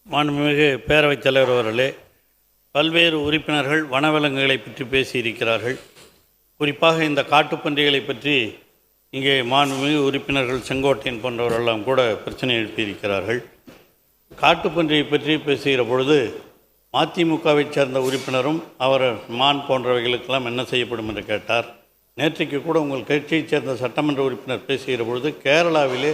மாண்புமிகு பேரவைத் தலைவர் அவர்களே, பல்வேறு உறுப்பினர்கள் வனவிலங்குகளை பற்றி பேசியிருக்கிறார்கள். குறிப்பாக இந்த காட்டுப்பன்றிகளை பற்றி இங்கே மாண்புமிகு உறுப்பினர்கள் செங்கோட்டையன் போன்றவரெல்லாம் கூட பிரச்சனை எழுப்பியிருக்கிறார்கள். காட்டுப்பன்றியை பற்றி பேசுகிற பொழுது மதிமுகவைச் சேர்ந்த உறுப்பினரும் அவர் மான் போன்றவைகளுக்கெல்லாம் என்ன செய்யப்படும் என்று கேட்டார். நேற்றைக்கு கூட உங்கள் கட்சியைச் சேர்ந்த சட்டமன்ற உறுப்பினர் பேசுகிற பொழுது கேரளாவிலே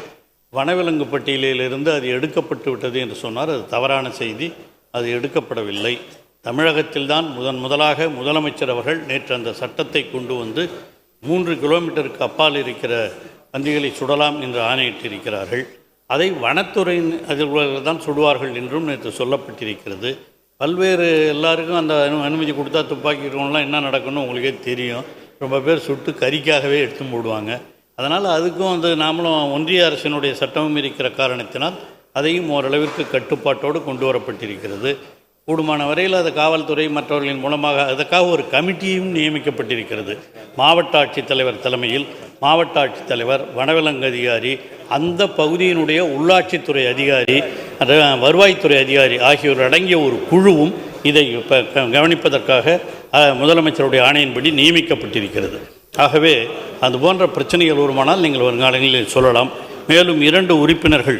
வனவிலங்கு பட்டியலிலிருந்து அது எடுக்கப்பட்டு விட்டது என்று சொன்னார். அது தவறான செய்தி. அது எடுக்கப்படவில்லை. தமிழகத்தில்தான் முதலாக முதலமைச்சர் அவர்கள் நேற்று அந்த சட்டத்தை கொண்டு வந்து 3 கிலோமீட்டருக்கு அப்பால் இருக்கிற பன்றிகளை சுடலாம் என்று ஆணையிட்டிருக்கிறார்கள். அதை வனத்துறையின் அதிர்வுகள் தான் சுடுவார்கள் என்றும் நேற்று சொல்லப்பட்டிருக்கிறது. பல்வேறு எல்லாருக்கும் அந்த அனுமதி கொடுத்தா துப்பாக்கி இருக்கவங்களாம் என்ன நடக்கணும்னு உங்களுக்கே தெரியும். ரொம்ப பேர் சுட்டு கறிக்காகவே எடுத்து போடுவாங்க. அதனால் அதுக்கும் நாமளும் ஒன்றிய அரசினுடைய சட்டமும் இருக்கிற காரணத்தினால் அதையும் ஓரளவிற்கு கட்டுப்பாட்டோடு கொண்டு வரப்பட்டிருக்கிறது. கூடுமான வரையில் அது காவல்துறை மற்றவர்களின் மூலமாக அதற்காக ஒரு கமிட்டியும் நியமிக்கப்பட்டிருக்கிறது. மாவட்ட ஆட்சித்தலைவர் தலைமையில் மாவட்ட ஆட்சித்தலைவர், வனவிலங்கு அதிகாரி, அந்த பகுதியினுடைய உள்ளாட்சித்துறை அதிகாரி, வருவாய்த்துறை அதிகாரி ஆகியோர் அடங்கிய ஒரு குழுவும் இதை கவனிப்பதற்காக முதலமைச்சருடைய ஆணையின்படி நியமிக்கப்பட்டிருக்கிறது. ஆகவே அது போன்ற பிரச்சனைகள் வருமானால் நீங்கள் வருங்காலங்களில் சொல்லலாம். மேலும் 2 உறுப்பினர்கள்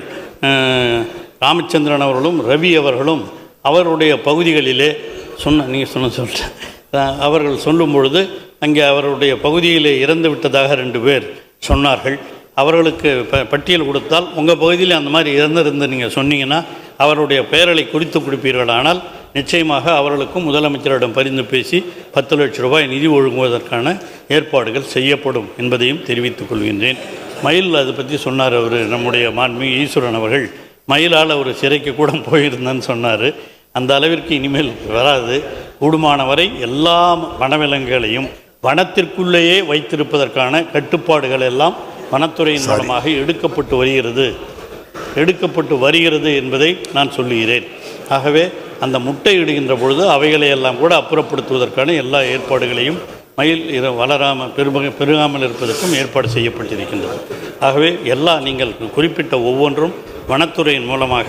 ராமச்சந்திரன் அவர்களும் ரவி அவர்களும் அவருடைய பகுதிகளிலே அவர்கள் சொல்லும் பொழுது அங்கே அவருடைய பகுதியிலே இறந்து விட்டதாக 2 பேர் சொன்னார்கள். அவர்களுக்கு பட்டியல் கொடுத்தால் உங்கள் பகுதியில் அந்த மாதிரி இறந்திருந்து நீங்கள் சொன்னீங்கன்னா அவருடைய பெயர்களை குறித்து கொடுப்பீர்களானால் நிச்சயமாக அவர்களுக்கும் முதலமைச்சரிடம் பரிந்து பேசி 10 லட்சம் ரூபாய் நிதி ஒழுங்குவதற்கான ஏற்பாடுகள் செய்யப்படும் என்பதையும் தெரிவித்துக் கொள்கின்றேன். மயில் அதை பற்றி சொன்னார். அவர் நம்முடைய மாண்புமிகு ஈஸ்வரன் அவர்கள் மயிலால் ஒரு சிறைக்கு கூட போயிருந்தேன்னு சொன்னார். அந்த அளவிற்கு இனிமேல் வராது. கூடுமான வரை எல்லா வனவிலங்குகளையும் வனத்திற்குள்ளேயே வைத்திருப்பதற்கான கட்டுப்பாடுகள் எல்லாம் வனத்துறையின் மூலமாக எடுக்கப்பட்டு வருகிறது என்பதை நான் சொல்லுகிறேன். ஆகவே அந்த முட்டை இடுகின்ற பொழுது அவைகளையெல்லாம் கூட அப்புறப்படுத்துவதற்கான எல்லா ஏற்பாடுகளையும் மயில் பெருகாமல் இருப்பதற்கும் ஏற்பாடு செய்யப்பட்டிருக்கின்றது. ஆகவே நீங்கள் குறிப்பிட்ட ஒவ்வொன்றும் வனத்துறையின் மூலமாக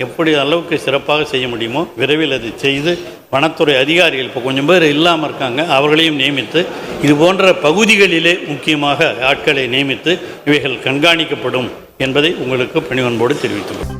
எப்படி அளவுக்கு சிறப்பாக செய்ய முடியுமோ விரைவில் அதை செய்து வனத்துறை அதிகாரிகள் இப்போ கொஞ்சம் பேர் இல்லாமல் இருக்காங்க, அவர்களையும் நியமித்து இது போன்ற பகுதிகளிலே முக்கியமாக ஆட்களை நியமித்து இவைகள் கண்காணிக்கப்படும் என்பதை உங்களுக்கு பணிவன்போடு தெரிவித்துள்ளோம்.